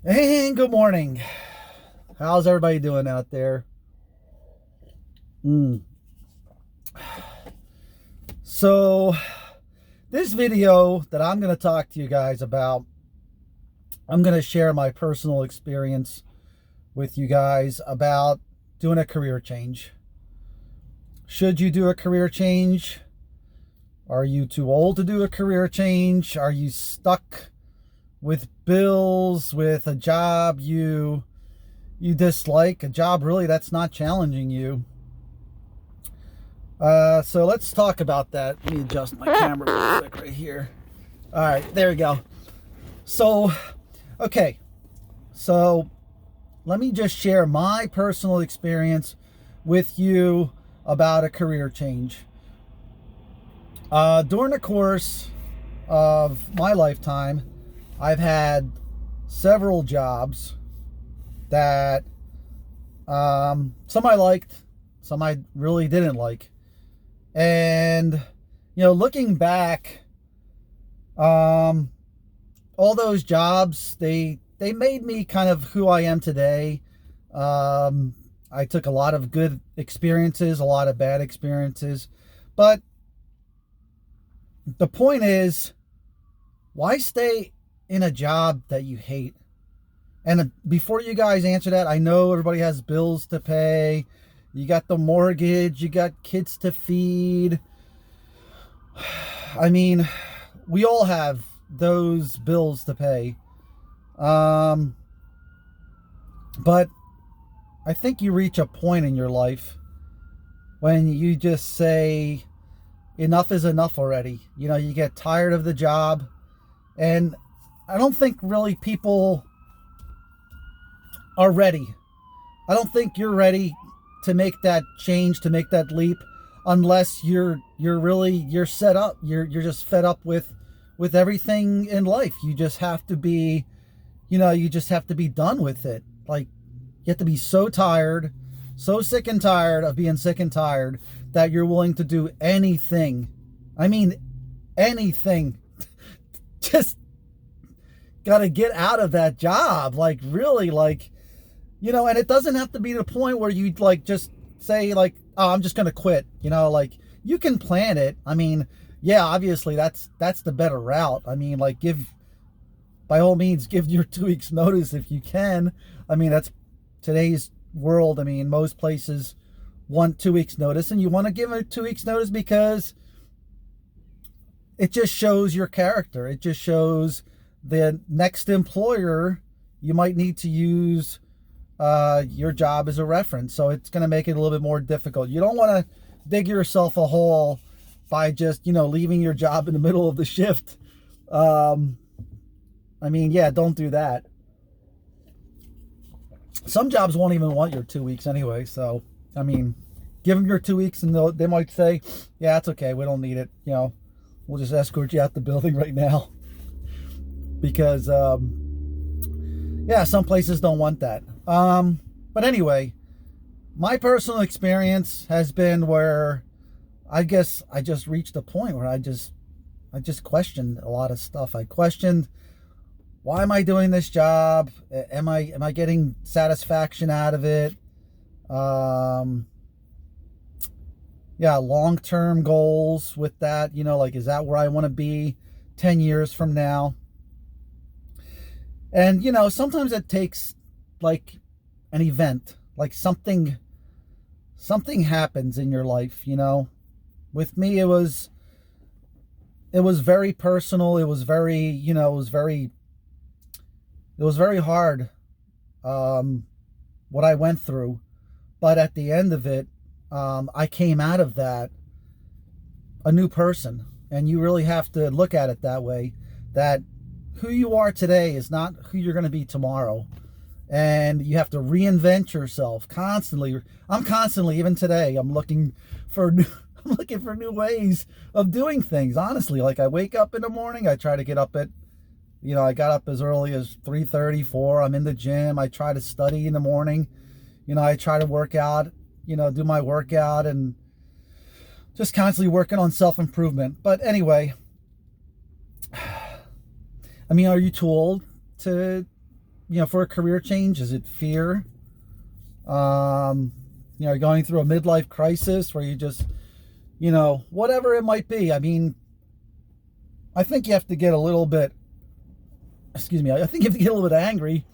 And good morning. How's everybody doing out there? Mm. So, this video that I'm going to talk to you guys about, I'm going to share my personal experience with you guys about doing a career change. Should you do a career change? Are you too old to do a career change? Are you stuck with bills, with a job you dislike, a job really that's not challenging you? So let's talk about that. Let me adjust my camera real quick right here. All right, there we go. So, okay. So let me just share my personal experience with you about a career change. During the course of my lifetime, I've had several jobs that some I liked, some I really didn't like. And, looking back, all those jobs, they made me kind of who I am today. I took a lot of good experiences, a lot of bad experiences. But the point is, why stay in a job that you hate? And before you guys answer that, I know everybody has bills to pay. You got the mortgage, you got kids to feed. I mean, we all have those bills to pay. But I think you reach a point in your life when you just say, enough is enough already. You get tired of the job. And I don't think really people are ready. I don't think you're ready to make that change, to make that leap, unless you're set up. You're just fed up with everything in life. You just have to be, you just have to be done with it. Like, you have to be so tired, so sick and tired of being sick and tired that you're willing to do anything. I mean, anything. Just gotta get out of that job. Like, really, like, and it doesn't have to be the point where you like just say like, oh, I'm just gonna quit. Like, you can plan it. I mean, yeah, obviously that's the better route. I mean, like, by all means give your 2 weeks notice if you can. I mean, that's today's world. I mean, most places want 2 weeks notice, and you want to give a 2 weeks notice because it just shows your character. It just shows the next employer you might need to use your job as a reference. So it's going to make it a little bit more difficult. You don't want to dig yourself a hole by just, leaving your job in the middle of the shift. I mean, yeah, don't do that. Some jobs won't even want your 2 weeks anyway. So, I mean, give them your 2 weeks and they might say, yeah, it's okay. We don't need it. We'll just escort you out the building right now. Because, yeah, some places don't want that. But anyway, my personal experience has been where I guess I just reached a point where I just questioned a lot of stuff. I questioned, why am I doing this job? Am I getting satisfaction out of it? Yeah, long-term goals with that, like, is that where I want to be 10 years from now? And, sometimes it takes like an event, like something happens in your life. With me, it was very personal. It was very, it was very hard, what I went through. But at the end of it, I came out of that a new person. And you really have to look at it that way, that who you are today is not who you're going to be tomorrow. And you have to reinvent yourself constantly. I'm constantly, even today, I'm looking for new ways of doing things. Honestly, like, I wake up in the morning, I try to get up at, I got up as early as 3:30, 4. I'm in the gym. I try to study in the morning. I try to work out, do my workout, and just constantly working on self-improvement. But anyway, I mean, are you too old to for a career change? Is it fear? Going through a midlife crisis where you just, whatever it might be. I mean, I think you have to get a little bit, I think you have to get a little bit angry,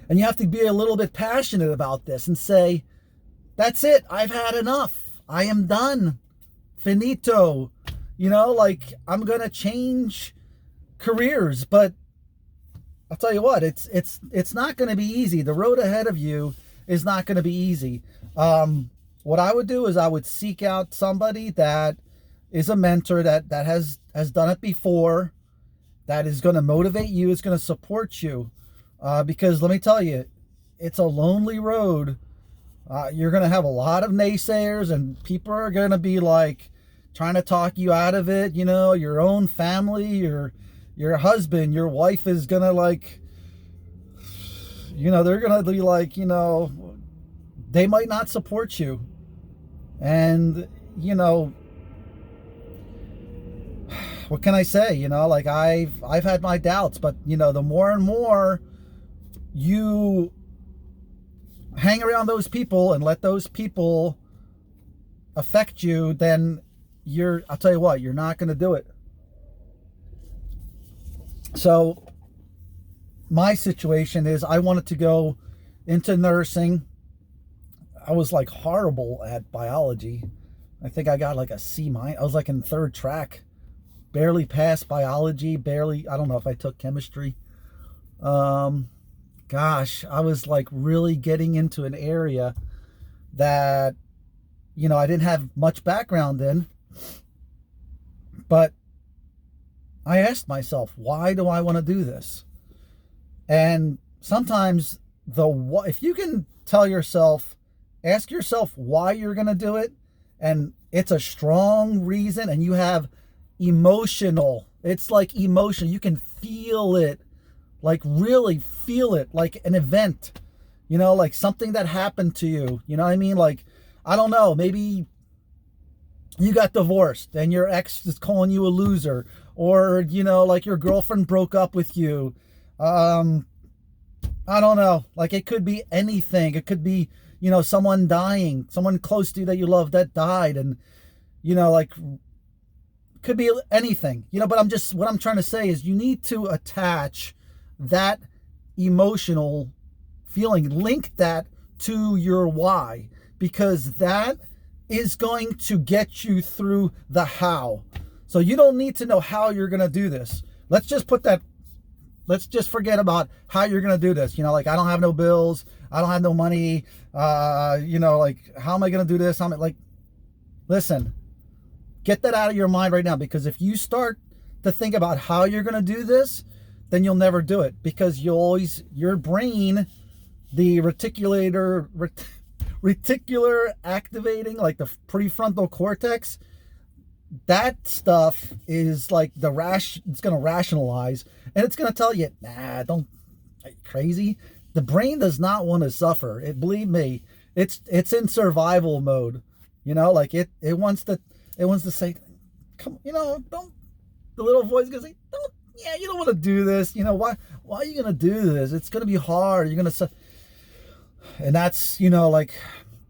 and you have to be a little bit passionate about this and say, that's it. I've had enough. I am done. Finito. I'm going to change careers, but I'll tell you what, it's not going to be easy. The road ahead of you is not going to be easy. What I would do is I would seek out somebody that is a mentor that has done it before, that is going to motivate you, is going to support you. Because let me tell you, it's a lonely road. You're going to have a lot of naysayers, and people are going to be like trying to talk you out of it. Your own family, your husband, your wife is going to they're going to be like, they might not support you. And, what can I say? I've had my doubts, but the more and more you hang around those people and let those people affect you, then I'll tell you what, you're not going to do it. So my situation is I wanted to go into nursing. I was horrible at biology. I think I got a C-. I was in third track. Barely passed biology. I don't know if I took chemistry. Gosh, I was really getting into an area that, I didn't have much background in. But I asked myself, why do I want to do this? And sometimes if you can ask yourself why you're going to do it, and it's a strong reason, and you have it's emotional. You can feel it, really feel it, like an event, something that happened to you. You know what I mean? I don't know, maybe you got divorced and your ex is calling you a loser, or, your girlfriend broke up with you. I don't know. It could be anything. It could be, someone dying, someone close to you that you love that died. And, could be anything, but what I'm trying to say is you need to attach that emotional feeling, link that to your why, because that is going to get you through the how. So you don't need to know how you're going to do this. Let's just forget about how you're going to do this. I don't have no bills. I don't have no money. How am I going to do this? Listen, get that out of your mind right now, because if you start to think about how you're going to do this, then you'll never do it, because your brain, the reticular activating, the prefrontal cortex, that stuff is it's going to rationalize, and it's going to tell you, nah, don't, are you crazy? The brain does not want to suffer. Believe me, it's in survival mode. It wants to say, come, don't, the little voice is going to say, don't, you don't want to do this. Why are you going to do this? It's going to be hard. You're going to, and that's,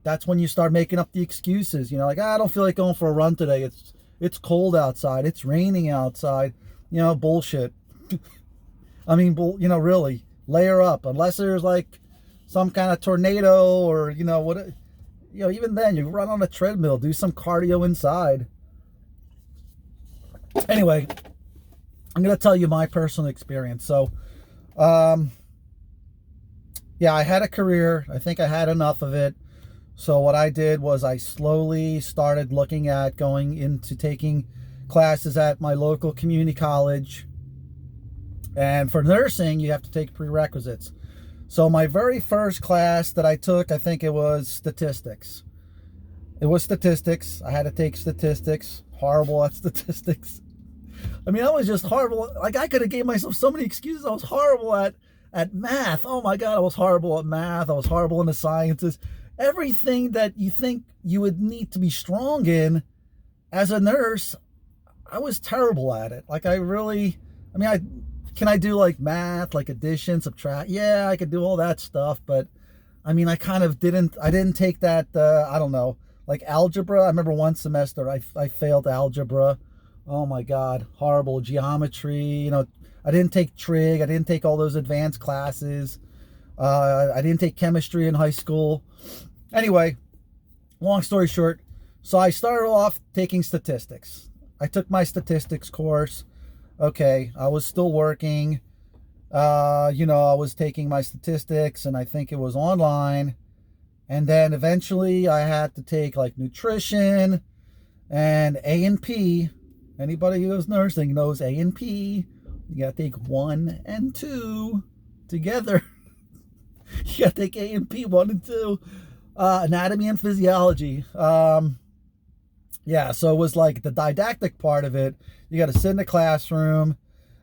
that's when you start making up the excuses. I don't feel like going for a run today. It's cold outside. It's raining outside. Bullshit. I mean, really, layer up. Unless there's some kind of tornado or, even then you run on a treadmill, do some cardio inside. Anyway, I'm going to tell you my personal experience. So, yeah, I had a career. I think I had enough of it. So what I did was I slowly started looking at going into taking classes at my local community college. And for nursing, you have to take prerequisites. So my very first class that I took, I think it was statistics. It was statistics. I had to take statistics. Horrible at statistics. I mean, I was just horrible. I could have gave myself so many excuses. I was horrible at math. Oh my God, I was horrible at math. I was horrible in the sciences. Everything that you think you would need to be strong in as a nurse, I was terrible at it. can I do like math, like addition, subtract? Yeah, I could do all that stuff, but I mean, I kind of didn't take that, I don't know, like algebra. I remember one semester I failed algebra. Oh my God, horrible. Geometry, you know, I didn't take trig. I didn't take all those advanced classes. I didn't take chemistry in high school. Anyway, long story short, so I started off taking statistics. I took my statistics course. Okay, I was still working. You know, I was taking my statistics, and I think it was online. And then eventually I had to take like nutrition and A&P. Anybody who knows nursing knows A&P. You gotta take 1 and 2 together. You gotta take A&P 1 and 2. Anatomy and physiology. Yeah, so it was like the didactic part of it. You gotta sit in the classroom,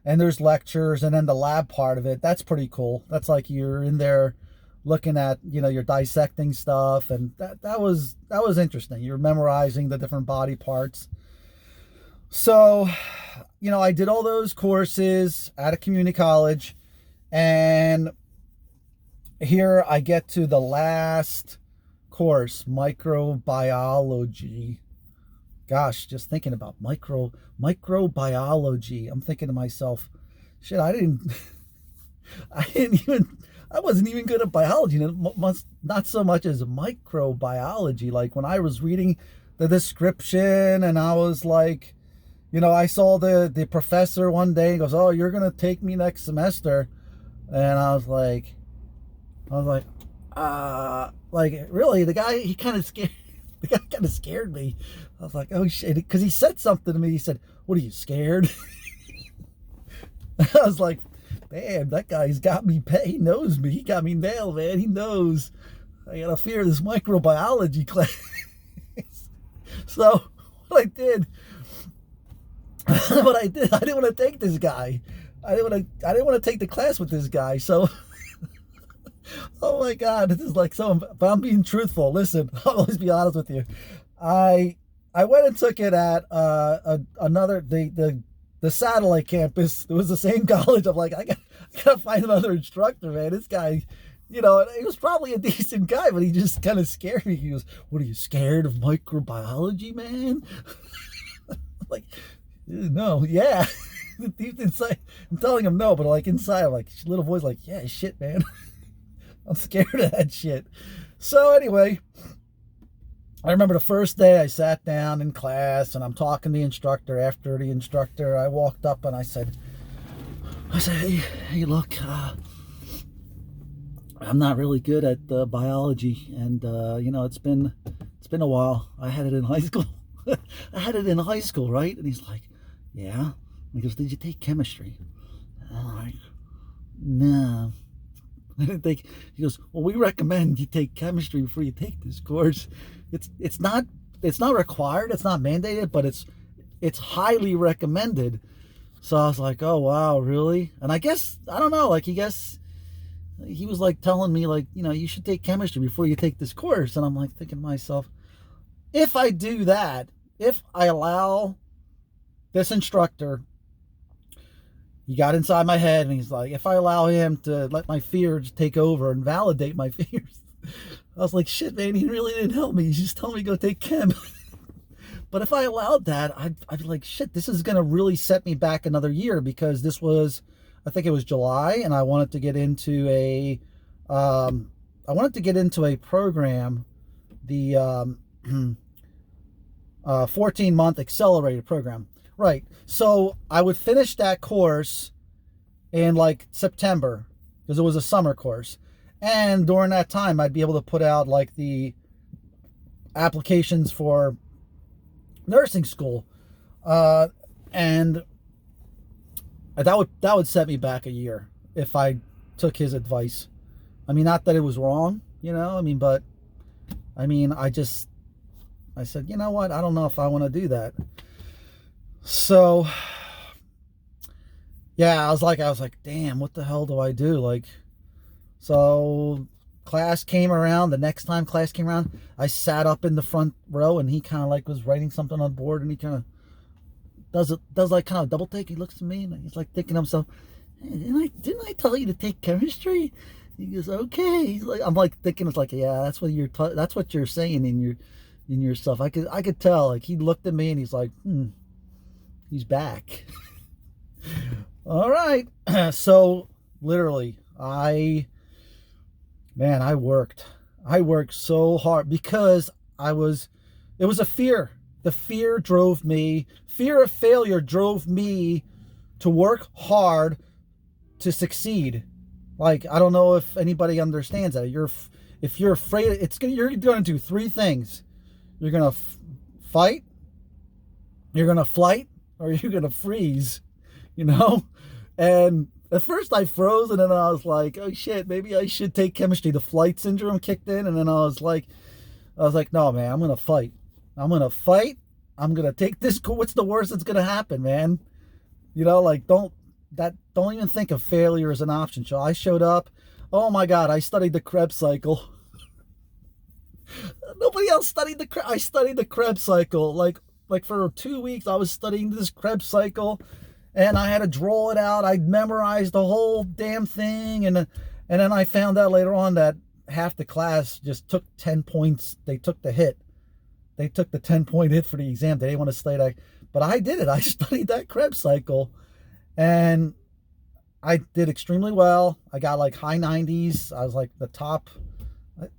and there's lectures, and then the lab part of it. That's pretty cool. That's like you're in there looking at, you know, you're dissecting stuff, and that was interesting. You're memorizing the different body parts. So, you know, I did all those courses at a community college, and here I get to the last course, microbiology. Gosh, just thinking about microbiology, I'm thinking to myself, shit, I wasn't even good at biology, not so much as microbiology. Like when I was reading the description, and I was like, you know, I saw the professor one day and goes, "Oh, you're gonna take me next semester," and I was like, really? The guy, he kind of scared. The guy kind of scared me. I was like, oh shit, because he said something to me. He said, "What are you, scared?" I was like, damn, that guy's got me. He knows me. He got me nailed, man. He knows. I got to fear this microbiology class. So what I did, I didn't want to take this guy. I didn't want to take the class with this guy. So, oh my God, this is like so. But I'm being truthful. Listen, I'll always be honest with you. I went and took it at another the satellite campus. It was the same college. I'm like, I gotta find another instructor, man. This guy, you know, he was probably a decent guy, but he just kind of scared me. He goes, "What are you, scared of microbiology, man?" Like, no, yeah. Deep inside, I'm telling him no, but like inside, I'm like, little voice, like, yeah, shit, man. I'm scared of that shit. So anyway, I remember the first day I sat down in class, and I'm talking to the instructor. After the instructor, I walked up and I said, hey, look, I'm not really good at biology, and you know, it's been a while. I had it in high school. I had it in high school, right? And he's like, yeah. He goes, did you take chemistry? And I'm like, no. I didn't think. He goes, well, we recommend you take chemistry before you take this course. It's not required, it's not mandated, but it's highly recommended. So I was like, oh wow, really? And I guess, I don't know, like, he was like telling me, like, you know, you should take chemistry before you take this course. And I'm like thinking to myself, if I do that, if I allow this instructor, he got inside my head, and he's like, if I allow him to let my fears take over and validate my fears, I was like, shit, man, he really didn't help me. He just told me to go take chem. But if I allowed that, I'd be like, shit, this is going to really set me back another year, because this was, I think it was July, and I wanted to get into a program, the 14-month accelerated program. Right. So I would finish that course in like September, because it was a summer course. And during that time, I'd be able to put out like the applications for nursing school. And that would set me back a year if I took his advice. I mean, not that it was wrong, you know, I mean, but I mean, I said, you know what? I don't know if I want to do that. So, yeah, I was like, damn, what the hell do I do? Like, so class came around. The next time class came around, I sat up in the front row, and he kind of like was writing something on the board, and he kind of does like kind of double take. He looks at me, and he's like thinking to himself, "Hey, didn't I tell you to take chemistry?" He goes, "Okay." He's like, I'm like thinking, it's like, yeah, that's what you're saying in your stuff. I could tell. Like, he looked at me and he's like, he's back. All right. So literally, I worked. I worked so hard because it was a fear. The fear drove me, fear of failure drove me to work hard to succeed. Like, I don't know if anybody understands that. If you're afraid, you're going to do three things. You're going to fight, you're going to flight, or you're going to freeze, you know? And at first I froze, and then I was like, oh shit, maybe I should take chemistry. The flight syndrome kicked in, and then I was like, no, man, I'm going to fight. I'm going to fight. I'm going to take this. What's the worst that's going to happen, man? You know, like, don't even think of failure as an option. So I showed up. Oh my God, I studied the Krebs cycle. Nobody else studied I studied the Krebs cycle. Like for 2 weeks, I was studying this Krebs cycle, and I had to draw it out. I memorized the whole damn thing, and then I found out later on that half the class just took 10 points. They took the hit. They took the 10-point hit for the exam. They didn't want to study that, but I did it. I studied that Krebs cycle, and I did extremely well. I got like high 90s. I was like the top.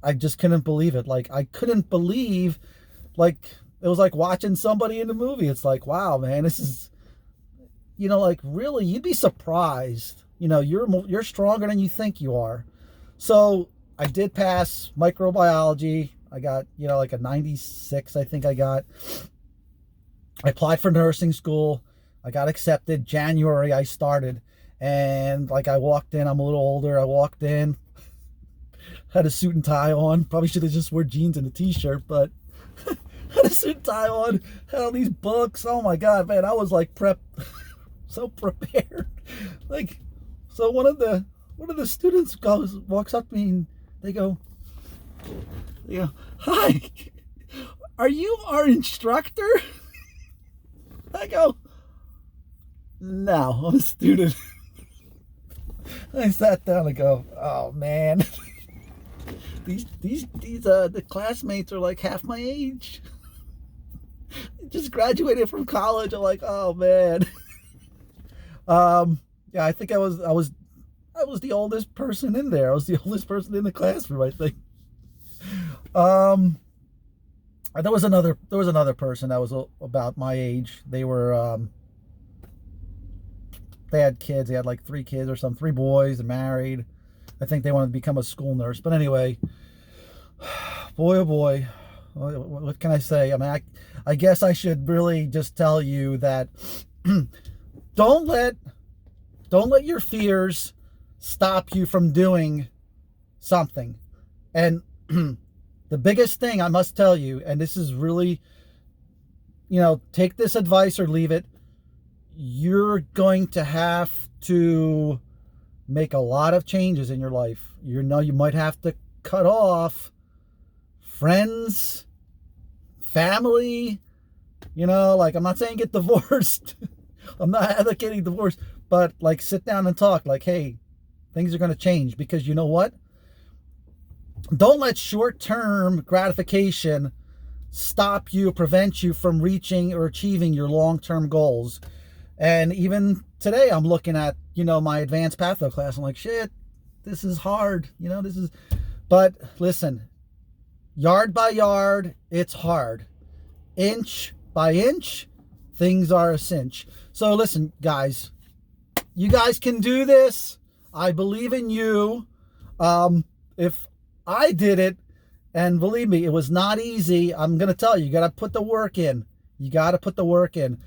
I just couldn't believe it. Like, I couldn't believe, like, it was like watching somebody in the movie. It's like, wow, man, this is, you know, like, really, you'd be surprised. You know, you're stronger than you think you are. So I did pass microbiology. I got, you know, like a 96, I think I got. I applied for nursing school. I got accepted. January I started. And like, I walked in, I'm a little older. I walked in, had a suit and tie on. Probably should have just wore jeans and a t-shirt, but had a suit and tie on, had all these books. Oh my God, man, I was like so prepared. Like, so one of the students walks up to me, and they go, "Hi, are you our instructor?" I go, "No, I'm a student." I sat down and go, "Oh man, the classmates are like half my age. Just graduated from college." I'm like, "Oh man." Yeah, I think I was the oldest person in there. I was the oldest person in the classroom, I think. There was another person that was about my age. They were they had kids. They had like 3 kids or something, 3 boys, and married. I think they wanted to become a school nurse. But anyway, boy, oh boy, what can I say? I mean, I guess I should really just tell you that don't let your fears stop you from doing something. And the biggest thing I must tell you, and this is really, you know, take this advice or leave it. You're going to have to make a lot of changes in your life. You know, you might have to cut off friends, family, you know, like, I'm not saying get divorced. I'm not advocating divorce, but like, sit down and talk like, hey, things are going to change, because you know what? Don't let short-term gratification stop you, prevent you from reaching or achieving your long-term goals. And even today, I'm looking at, you know, my advanced patho class. I'm like, shit, this is hard. You know, but listen, yard by yard, it's hard. Inch by inch, things are a cinch. So listen, guys, you guys can do this. I believe in you. If I did it, and believe me, it was not easy. I'm going to tell you, you got to put the work in. You got to put the work in.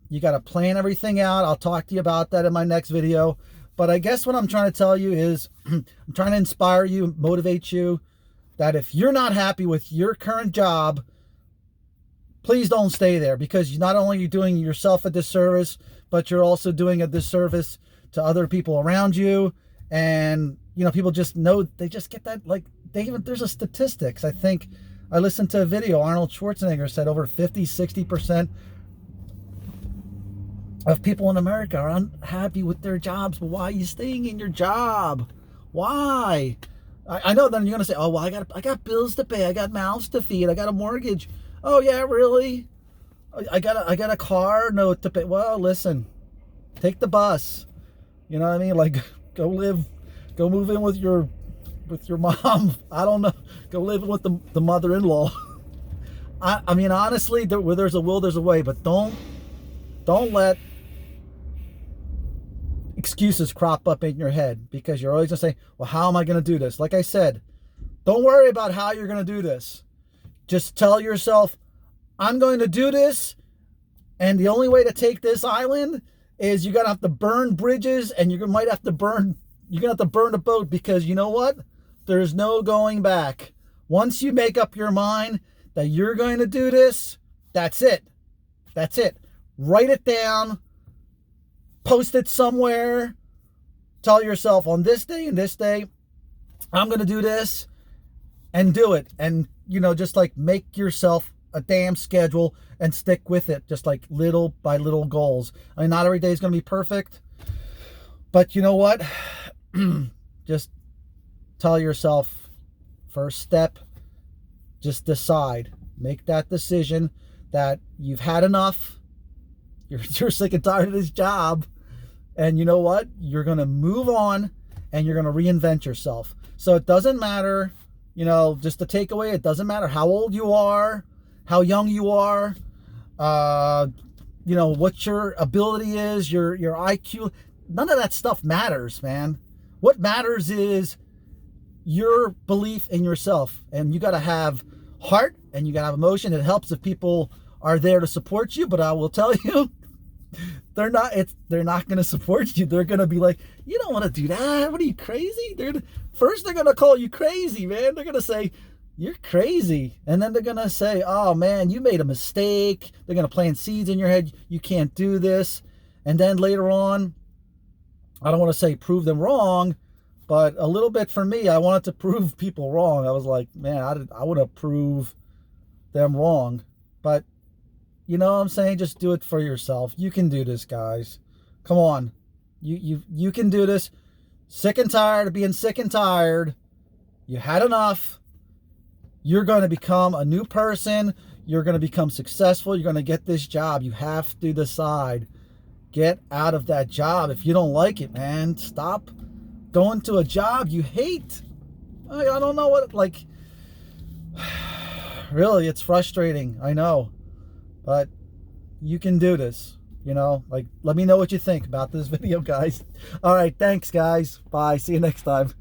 You got to plan everything out. I'll talk to you about that in my next video. But I guess what I'm trying to tell you is I'm trying to inspire you, motivate you, that if you're not happy with your current job, please don't stay there, because not only are you doing yourself a disservice, but you're also doing a disservice to other people around you. And, you know, people just know, they just get that, like, there's a statistics. I think I listened to a video, Arnold Schwarzenegger said over 50, 60% of people in America are unhappy with their jobs. But why are you staying in your job? Why? I know then you're gonna say, oh well, I got bills to pay, I got mouths to feed, I got a mortgage. Oh yeah, really? I got a car note to pay. Well, listen, take the bus. You know what I mean? Like, go move in with your mom. I don't know. Go live with the mother-in-law. I mean, honestly, where there's a will, there's a way. But don't let excuses crop up in your head, because you're always gonna say, well, how am I gonna do this? Like I said, don't worry about how you're gonna do this. Just tell yourself, I'm going to do this, and the only way to take this island is you're gonna have to burn bridges, and you're gonna have to burn a boat, because you know what? There's no going back. Once you make up your mind that you're going to do this, that's it. That's it. Write it down, post it somewhere, tell yourself, on this day and this day, I'm going to do this, and do it. And, just like make yourself a damn schedule and stick with it, just like little by little goals. I mean, not every day is going to be perfect, but you know what? Just tell yourself, first step, just decide. Make that decision that you've had enough. You're sick and tired of this job. And you know what? You're going to move on, and you're going to reinvent yourself. So it doesn't matter, just the takeaway, it doesn't matter how old you are, how young you are, what your ability is, your IQ. None of that stuff matters, man. What matters is your belief in yourself. And you got to have heart, and you got to have emotion. It helps if people are there to support you, but I will tell you, they're not going to support you. They're going to be like, you don't want to do that. What are you, crazy? They're going to call you crazy, man. They're going to say, you're crazy. And then they're going to say, oh man, you made a mistake. They're going to plant seeds in your head. You can't do this. And then later on, I don't want to say prove them wrong, but a little bit for me, I wanted to prove people wrong. I was like, man, I want to prove them wrong. But you know what I'm saying? Just do it for yourself. You can do this, guys. Come on. You can do this. Sick and tired of being sick and tired. You had enough. You're going to become a new person. You're going to become successful. You're going to get this job. You have to decide. Get out of that job. If you don't like it, man, stop going to a job you hate. I don't know what, really, it's frustrating. I know. But you can do this, let me know what you think about this video, guys. All right, thanks, guys. Bye. See you next time.